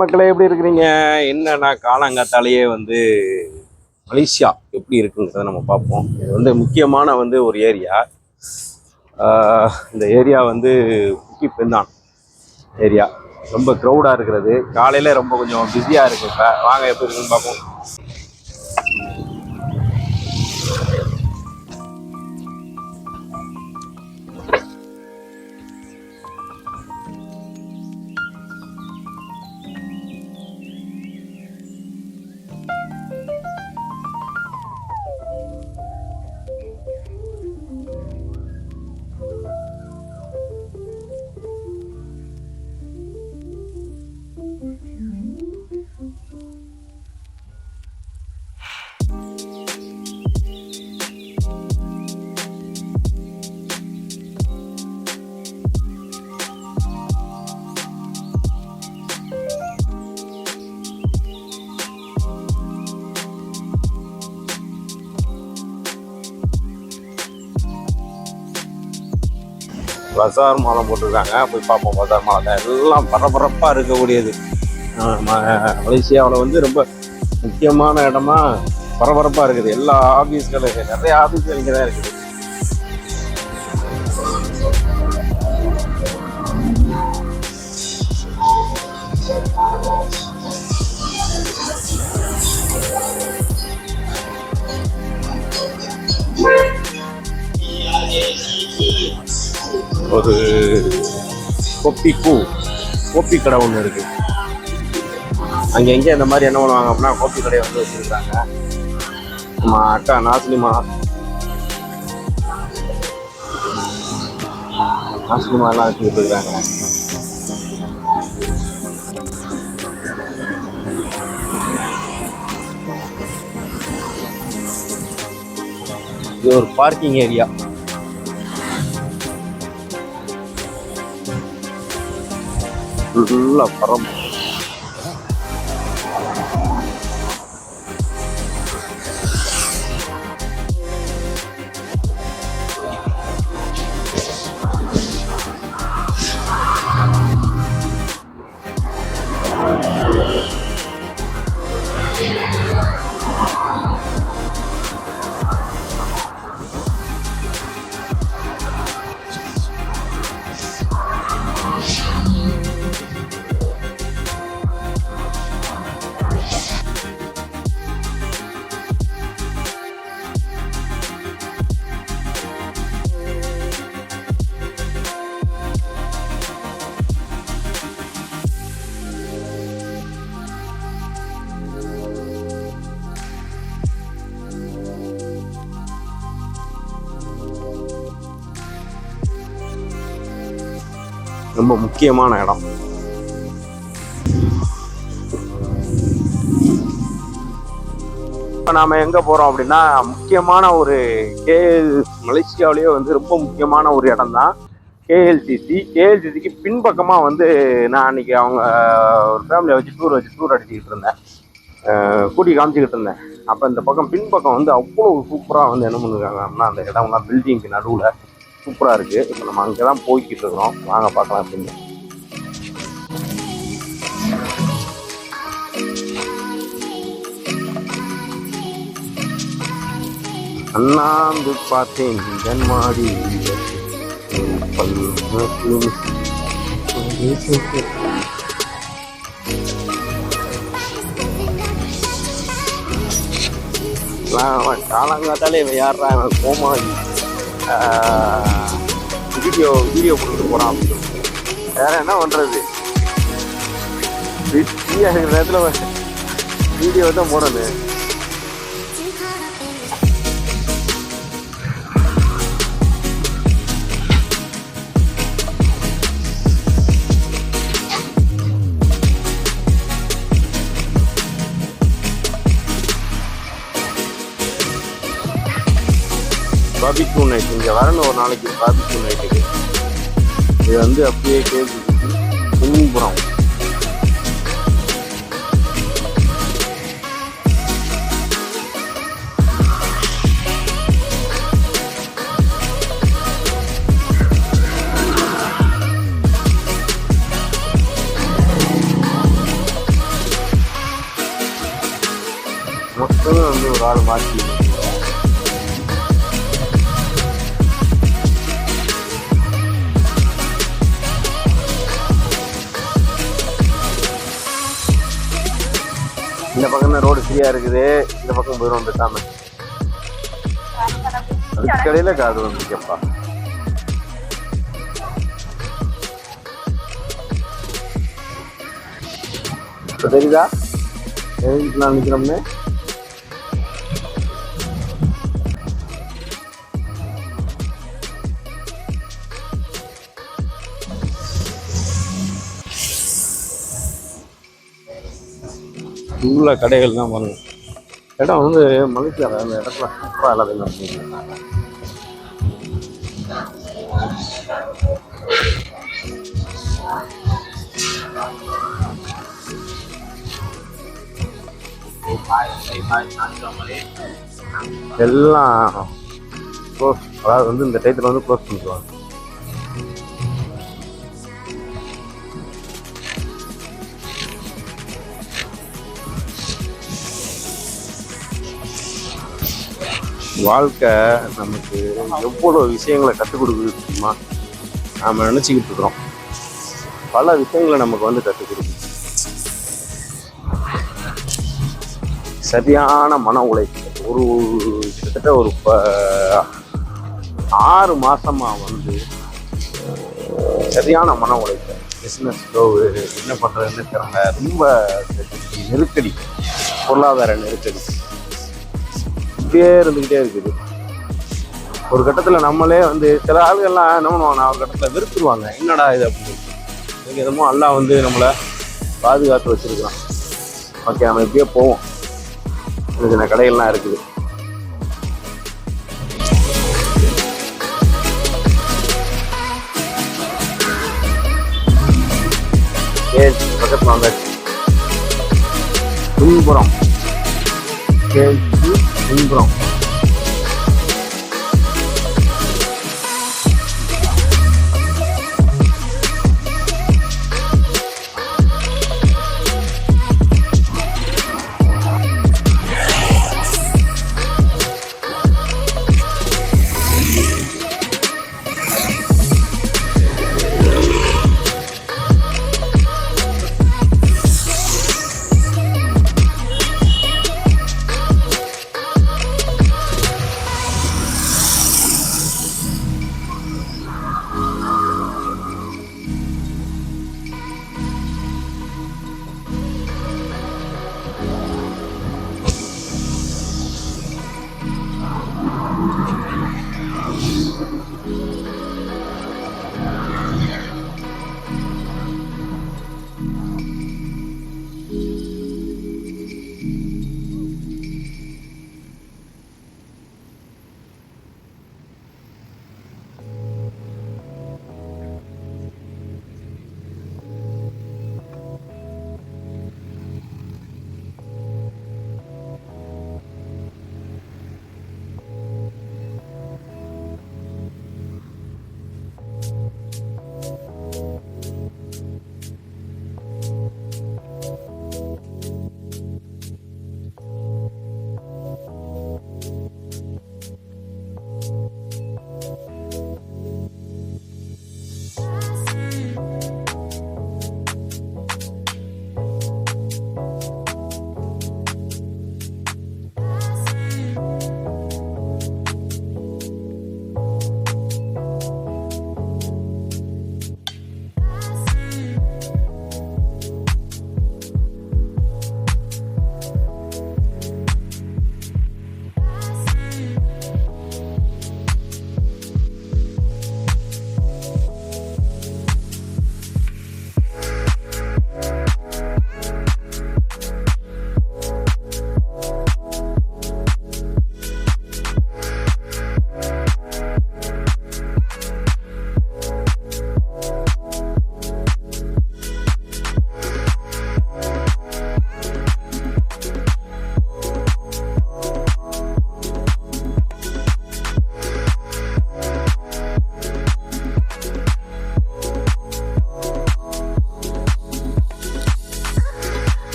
மக்களே எப்படி இருக்கிறீங்க? என்னன்னா காலங்காத்தாலேயே மலேசியா எப்படி இருக்குங்கிறத நம்ம பார்ப்போம். இது முக்கியமான ஒரு ஏரியா. இந்த ஏரியா புக்கி பெந்தான் ஏரியா. ரொம்ப க்ரௌடாக இருக்கிறது. காலையில் ரொம்ப கொஞ்சம் பிஸியாக இருக்குது. இப்போ வாங்க எப்படி இருக்குன்னு பார்ப்போம். பஜார் மாலை போட்டிருக்காங்க, போய் பார்ப்போம். பஜார் மாலை தான் எல்லாம் பரபரப்பாக இருக்கக்கூடியது. மலேசியாவில் ரொம்ப முக்கியமான இடமா பரபரப்பாக இருக்குது. எல்லா ஆஃபீஸ்களும் நிறைய ஆஃபீஸ்கள் இங்கே தான் இருக்குது. ஒரு கோப்பி கடை ஒன்று இருக்கு. அங்கே எங்கே இந்த மாதிரி என்ன பண்ணுவாங்க அப்படின்னா கோப்பி கடையை வச்சுருக்காங்க. நம்ம அக்கா நாஸ்லிமாலாம் வச்சுக்கிட்டு இருக்காங்க. இது ஒரு பார்க்கிங் ஏரியா. ஃபுல்லாக பரம். ரொம்ப முக்கியமான இடம். இப்போ நாம் எங்கே போகிறோம் அப்படின்னா முக்கியமான ஒரு மலேசியாவிலேயே ரொம்ப முக்கியமான ஒரு இடம் தான் கேஎல்சிசிக்கு பின்பக்கமாக நான் அன்றைக்கி அவங்க ஒரு ஃபேமிலியை வச்சு டூர் அடிச்சுக்கிட்டு இருந்தேன். கூட்டி காமிச்சிக்கிட்டு இருந்தேன். அப்போ இந்த பக்கம் பின்பக்கம் அவ்வளோ சூப்பராக என்ன பண்ணிருக்காங்க அப்படின்னா அந்த இடம்லாம் பில்டிங்க்கு நடுவில் சூப்பராக இருக்குது. இப்போ நம்ம அங்கே தான் போய்கிட்டு இருக்கிறோம். வாங்க பார்க்கலாம் அப்படின்னு. அண்ணாந்து பார்த்தேன் ஜன்மாடி காலங்காத்தாலே யாரா கோமாளி வீடியோ கொடுத்துட்டு போகிறான் அப்படின்னு வேற என்ன பண்ணுறது? ஃப்ரீயாக இருக்கிற நேரத்தில் வீடியோ தான் போடணும். பாபிக்யூ நைட் இங்கே வரணும் ஒரு நாளைக்கு. பாபிக்யூ நைட்டுக்கு இது அப்படியே பின்புறம். மொத்தமே வந்து ஒரு ஆள் மாற்றி இந்த பக்கம் தான் ரோடு ஃப்ரீயா இருக்குது, இந்த பக்கம் போயிடும் பேசாம. அதுக்கு கடையில காது வந்துருக்கப்பா. இப்போ தெரியுதா நான் நிற்கிறோம்னு? உள்ள கடைகள் தான் பாருங்க. இடம் வந்து மலேசியாவில் அந்த இடத்துல சூப்பராக எல்லாத்தையும் பண்ணியிருந்தாங்க. எல்லாம் க்ளோஸ், அதாவது வந்து இந்த டயத்தில் வந்து க்ளோஸ் பண்ணிக்குவாங்க. வாழ்க்கை நமக்கு எவ்வளோ விஷயங்களை கற்றுக் கொடுக்குது தெரியுமா? நாம் நினச்சிக்கிட்டு இருக்கிறோம், பல விஷயங்களை நமக்கு வந்து கற்றுக் கொடுக்குது. சரியான மன உழைப்பு. ஒரு கிட்டத்தட்ட ஒரு 6 மாசமா வந்து சரியான மன உழைப்பு. பிஸ்னஸ் என்ன பண்ணுறதுன்னு தெரியல, ரொம்ப நெருக்கடி, பொருளாதார நெருக்கடி இப்படியே இருந்துக்கிட்டே இருக்குது. ஒரு கட்டத்தில் நம்மளே வந்து சில ஆளுகள்லாம் என்ன பண்ணுவாங்க, ஒரு கட்டத்தில் வெறுத்துருவாங்க. என்னடா இது அப்படின்னு எதுமோ எல்லாம் வந்து நம்மளை பாதுகாத்து வச்சிருக்கலாம். ஓகே, நம்ம இப்படியே போவோம். சின்ன சின்ன கடைகள்லாம் இருக்குது. பக்கத்தில் வந்தாச்சு. பின்புறம் பின்புறம்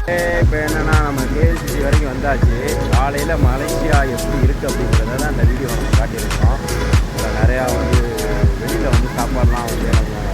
இப்போ என்னென்னா நம்ம கேஎல்சிசி வரைக்கும் வந்தாச்சு. காலையில் மலேசியா எப்படி இருக்குது அப்படிங்கிறத தான் இந்த வீடியோ நம்ம காட்டியிருக்கோம். இதில் நிறையா வந்து வெளியில் வந்து சாப்பாடெலாம் வந்து நம்ம